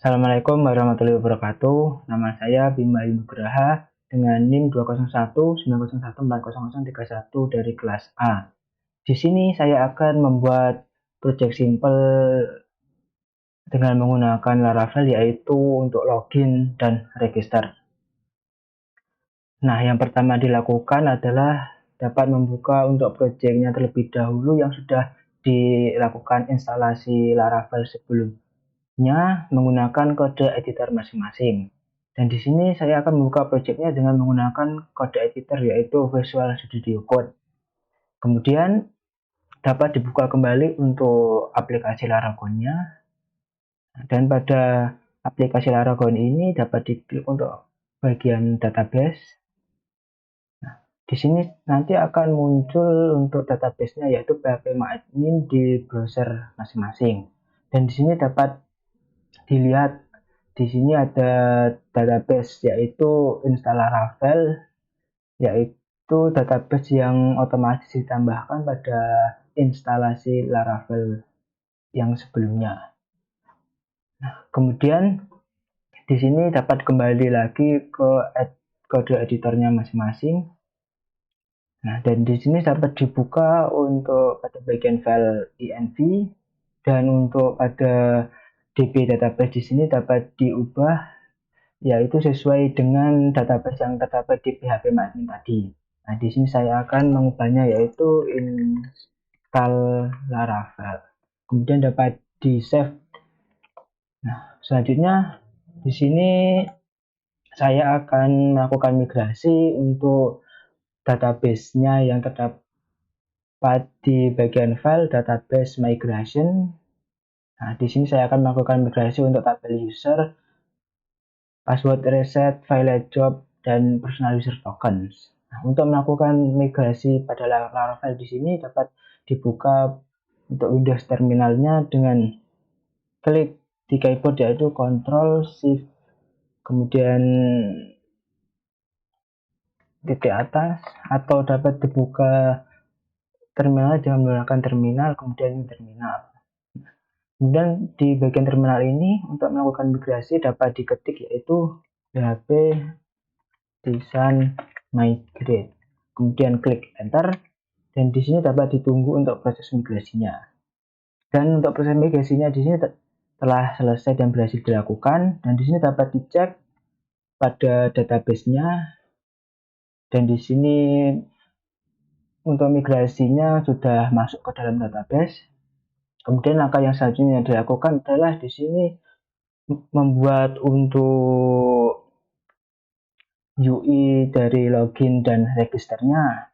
Assalamualaikum warahmatullahi wabarakatuh. Nama saya Bima Nugraha dengan NIM 20190140031 dari kelas A. Di sini saya akan membuat project simple dengan menggunakan Laravel, yaitu untuk login dan register. Nah, yang pertama dilakukan adalah dapat membuka untuk projectnya terlebih dahulu yang sudah dilakukan instalasi Laravel sebelumnya menggunakan kode editor masing-masing. Dan di sini saya akan membuka projectnya dengan menggunakan kode editor, yaitu Visual Studio Code. Kemudian dapat dibuka kembali untuk aplikasi Laragon-nya. Dan pada aplikasi Laragon ini dapat diklik untuk bagian database. Di sini nanti akan muncul untuk database-nya, yaitu phpMyAdmin di browser masing-masing. Dan di sini dapat dilihat, di sini ada database yaitu install Laravel, yaitu database yang otomatis ditambahkan pada instalasi Laravel yang sebelumnya. Nah, kemudian di sini dapat kembali lagi ke kode editornya masing-masing. Nah, dan di sini dapat dibuka untuk pada bagian file env, dan untuk pada DB database di sini dapat diubah, yaitu sesuai dengan database yang terdapat di phpMyAdmin tadi. Nah, di sini saya akan mengubahnya, yaitu install Laravel. Kemudian dapat di save. Nah, selanjutnya di sini saya akan melakukan migrasi untuk database-nya yang terdapat di bagian file database migration. Nah, di sini saya akan melakukan migrasi untuk tabel user, password reset, file job, dan personal user tokens. Nah, untuk melakukan migrasi pada Laravel di sini dapat dibuka untuk Windows terminalnya dengan klik di keyboard, yaitu Ctrl Shift kemudian titik atas, atau dapat dibuka terminal dengan menggunakan terminal kemudian terminal. Kemudian di bagian terminal ini untuk melakukan migrasi dapat diketik, yaitu php design migrate, kemudian klik enter, dan di sini dapat ditunggu untuk proses migrasinya. Dan untuk proses migrasinya di sini telah selesai dan berhasil dilakukan, dan di sini dapat dicek pada database-nya, dan di sini untuk migrasinya sudah masuk ke dalam database. Kemudian langkah yang selanjutnya dilakukan adalah di sini membuat untuk UI dari login dan registernya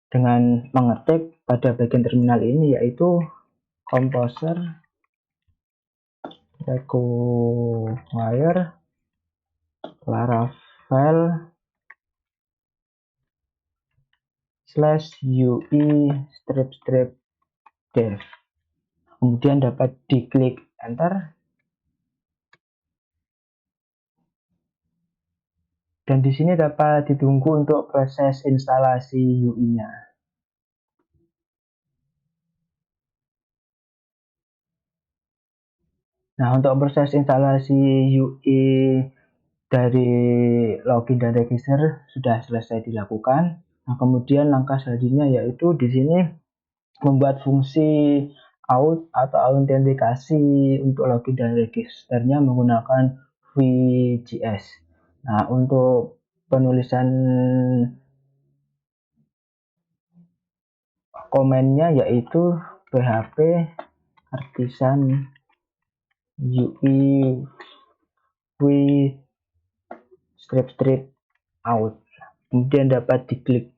dengan mengetik pada bagian terminal ini, yaitu composer require Laravel /UI /dev. Kemudian dapat diklik enter, dan di sini dapat ditunggu untuk proses instalasi UI-nya. Nah, untuk proses instalasi UI dari login dan register sudah selesai dilakukan. Nah, kemudian langkah selanjutnya yaitu di sini membuat fungsi out atau autentikasi untuk login dan registernya menggunakan VJS. Nah, untuk penulisan komennya yaitu php artisan UI strip out. Kemudian dapat diklik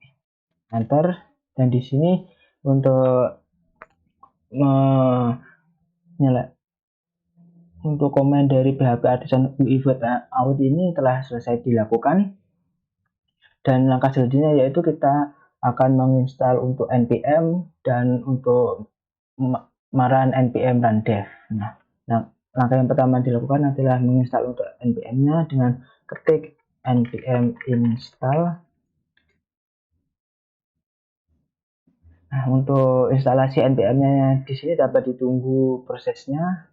enter, dan di sini untuk untuk komen dari PHP artisan UI out ini telah selesai dilakukan. Dan langkah selanjutnya yaitu kita akan menginstal untuk npm dan untuk maran npm run dev. Nah, langkah yang pertama dilakukan adalah menginstal untuk npm-nya dengan ketik npm install. Nah, untuk instalasi npm-nya di sini dapat ditunggu prosesnya.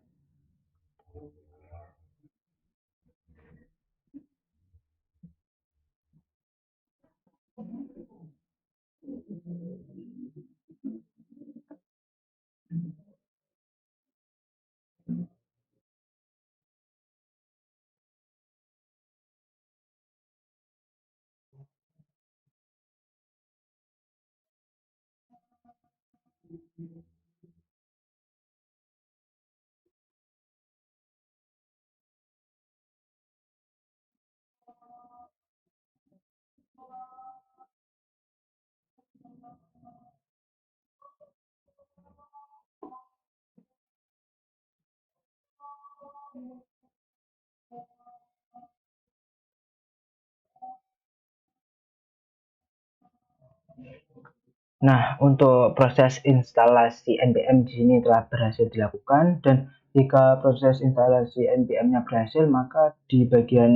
Nah, untuk proses instalasi npm di sini telah berhasil dilakukan, dan jika proses instalasi npm-nya berhasil, maka di bagian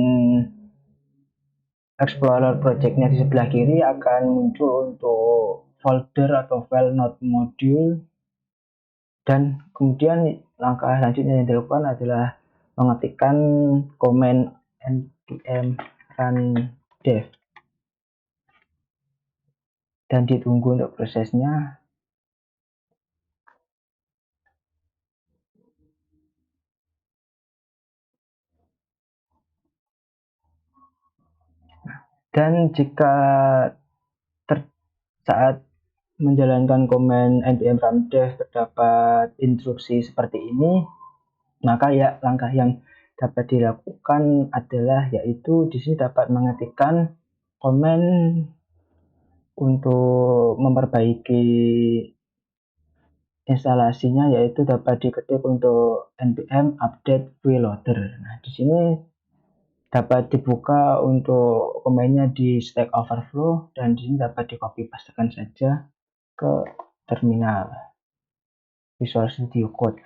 Explorer project-nya di sebelah kiri akan muncul untuk folder atau file node module, dan kemudian langkah selanjutnya yang dilakukan adalah mengetikkan command npm run dev dan ditunggu untuk prosesnya. Dan jika saat menjalankan command npm run dev terdapat instruksi seperti ini, maka ya langkah yang dapat dilakukan adalah yaitu di sini dapat mengetikkan command untuk memperbaiki instalasinya, yaitu dapat diketik untuk npm update preloader. Nah, di sini dapat dibuka untuk komennya di Stack Overflow, dan di sini dapat di copy pastekan saja ke terminal Visual Studio Code.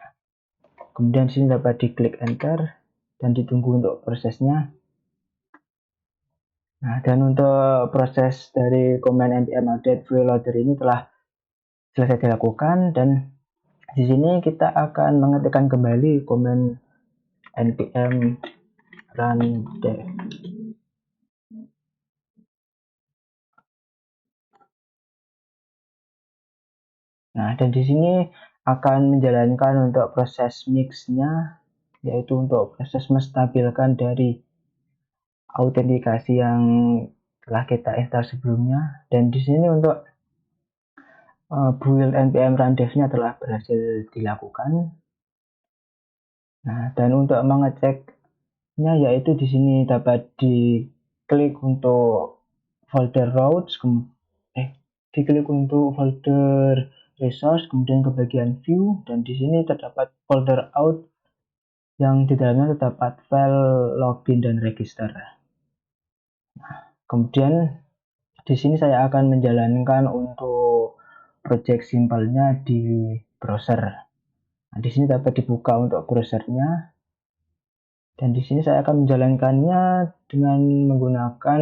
Kemudian di sini dapat diklik enter dan ditunggu untuk prosesnya. Nah, dan untuk proses dari command npm update preloader ini telah selesai dilakukan, dan di sini kita akan mengetikkan kembali command npm run dev. Nah, dan di sini akan menjalankan untuk proses mix-nya, yaitu untuk proses menstabilkan dari autentikasi yang telah kita install sebelumnya. Dan di sini untuk build npm run dev-nya telah berhasil dilakukan. Nah, dan untuk mengeceknya yaitu di sini dapat diklik untuk folder routes, diklik untuk folder resource, kemudian ke bagian view, dan di sini terdapat folder out yang di dalamnya terdapat file login dan register. Kemudian di sini saya akan menjalankan untuk project simpelnya di browser. Nah, di sini dapat dibuka untuk browsernya, dan di sini saya akan menjalankannya dengan menggunakan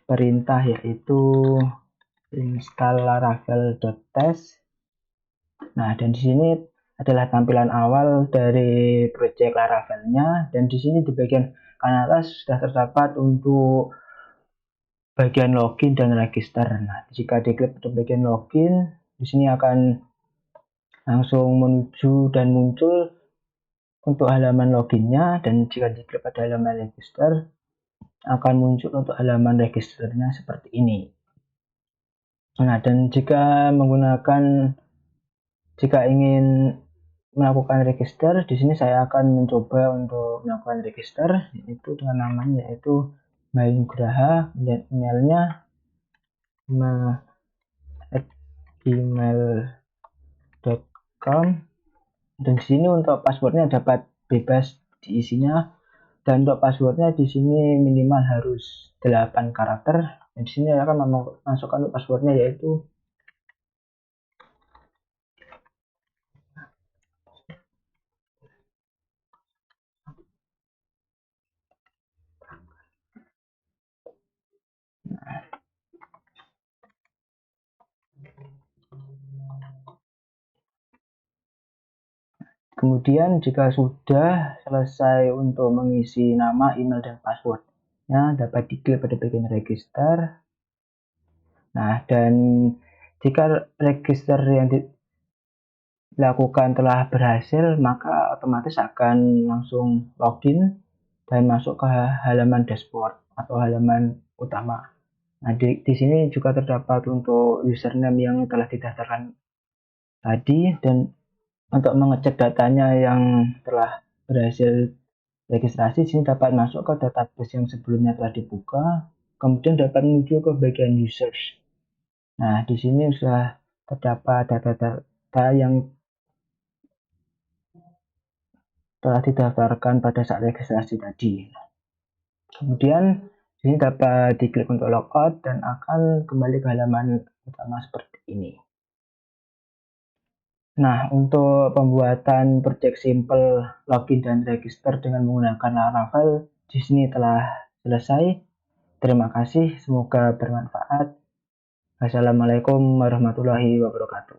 perintah yaitu install laravel.test. Nah, dan di sini adalah tampilan awal dari project Laravel-nya, dan di sini di bagian kanan atas sudah terdapat untuk bagian login dan register. Nah, jika diklik pada bagian login, di sini akan langsung menuju dan muncul untuk halaman loginnya, dan jika diklik pada halaman register akan muncul untuk halaman registernya seperti ini. Nah, dan jika ingin melakukan register, di sini saya akan mencoba untuk melakukan register, yaitu dengan namanya yaitu Mayugraha, dan emailnya gmail.com, dan di sini untuk passwordnya dapat bebas diisinya, dan untuk passwordnya di sini minimal harus 8 karakter. Dan di sini akan memasukkan passwordnya yaitu kemudian jika sudah selesai untuk mengisi nama, email, dan passwordnya, dapat diklik pada bagian register. Nah, dan jika register yang dilakukan telah berhasil, maka otomatis akan langsung login dan masuk ke halaman dashboard atau halaman utama. Nah, di sini juga terdapat untuk username yang telah didaftarkan tadi, dan untuk mengecek datanya yang telah berhasil registrasi, sini dapat masuk ke database yang sebelumnya telah dibuka, kemudian dapat menuju ke bagian users. Nah, di sini sudah terdapat data-data yang telah didaftarkan pada saat registrasi tadi. Kemudian sini dapat diklik untuk logout dan akan kembali ke halaman utama seperti ini. Nah, untuk pembuatan project simple login dan register dengan menggunakan Laravel di sini telah selesai. Terima kasih, semoga bermanfaat. Assalamualaikum warahmatullahi wabarakatuh.